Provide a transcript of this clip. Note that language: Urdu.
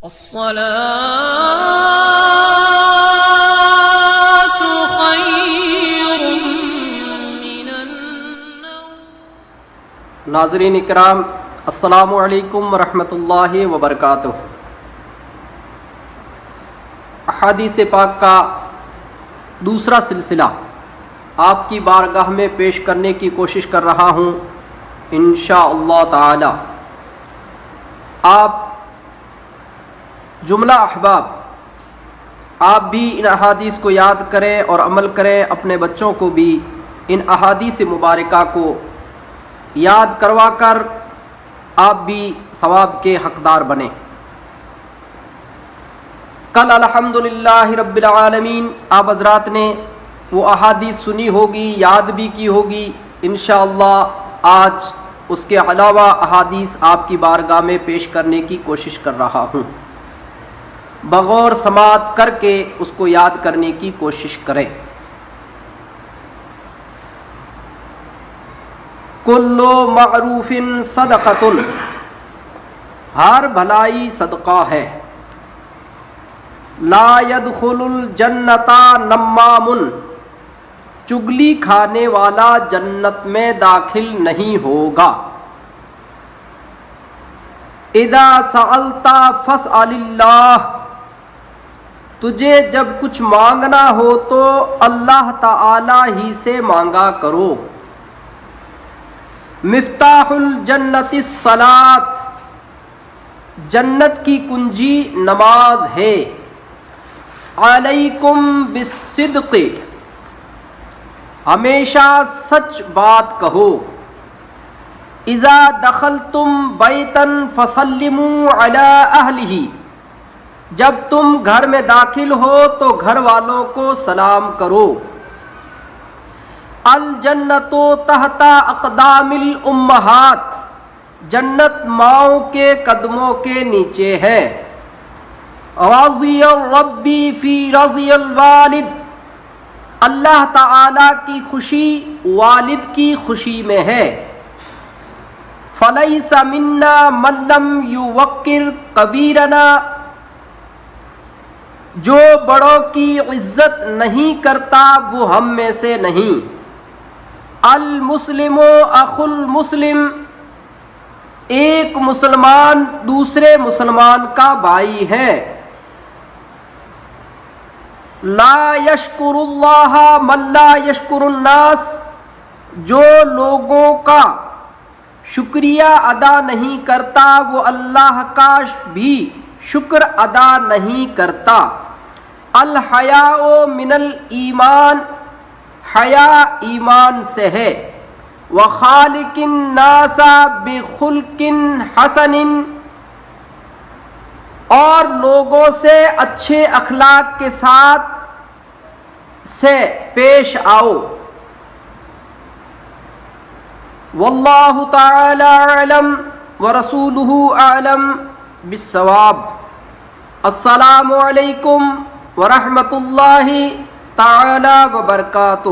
الصلاة خير من النوم۔ ناظرین اکرام، السلام علیکم ورحمۃ اللہ وبرکاتہ۔ احادیث پاک کا دوسرا سلسلہ آپ کی بارگاہ میں پیش کرنے کی کوشش کر رہا ہوں انشاءاللہ تعالی۔ آپ جملہ احباب، آپ بھی ان احادیث کو یاد کریں اور عمل کریں، اپنے بچوں کو بھی ان احادیث مبارکہ کو یاد کروا کر آپ بھی ثواب کے حقدار بنیں۔ کل الحمدللہ رب العالمین آپ حضرات نے وہ احادیث سنی ہوگی، یاد بھی کی ہوگی۔ انشاءاللہ آج اس کے علاوہ احادیث آپ کی بارگاہ میں پیش کرنے کی کوشش کر رہا ہوں۔ بغور سماعت کر کے اس کو یاد کرنے کی کوشش کریں۔ کل معروف صدقۃ، ہر بھلائی صدقہ ہے۔ لا يدخل الجنۃ نمام، چگلی کھانے والا جنت میں داخل نہیں ہوگا۔ اذا سألت فاسأل اللہ، تجھے جب کچھ مانگنا ہو تو اللہ تعالی ہی سے مانگا کرو۔ مفتاح الجنت الصلاۃ، جنت کی کنجی نماز ہے۔ علیکم بالصدق، ہمیشہ سچ بات کہو۔ اذا دخلتم بیتا فسلموا علی اہلہ، جب تم گھر میں داخل ہو تو گھر والوں کو سلام کرو۔ الجنت تحت اقدام الامہات، جنت ماؤں کے قدموں کے نیچے ہے۔ رضی الربی فی رضی الوالد، اللہ تعالی کی خوشی والد کی خوشی میں ہے۔ فلیس منا من لم یوقر کبیرنا، جو بڑوں کی عزت نہیں کرتا وہ ہم میں سے نہیں۔ المسلم اخو المسلم، ایک مسلمان دوسرے مسلمان کا بھائی ہے۔ لا یشکر اللہ من لا یشکر الناس، جو لوگوں کا شکریہ ادا نہیں کرتا وہ اللہ کا بھی شکر ادا نہیں کرتا۔ الحیاء من الایمان، حیا ایمان سے ہے۔ وخالق الناس بخلق حسن، اور لوگوں سے اچھے اخلاق کے ساتھ سے پیش آؤ۔ واللہ تعالی اعلم ورسولہ اعلم بالصواب۔ السلام علیکم ورحمۃ اللہ تعالی وبرکاتہ۔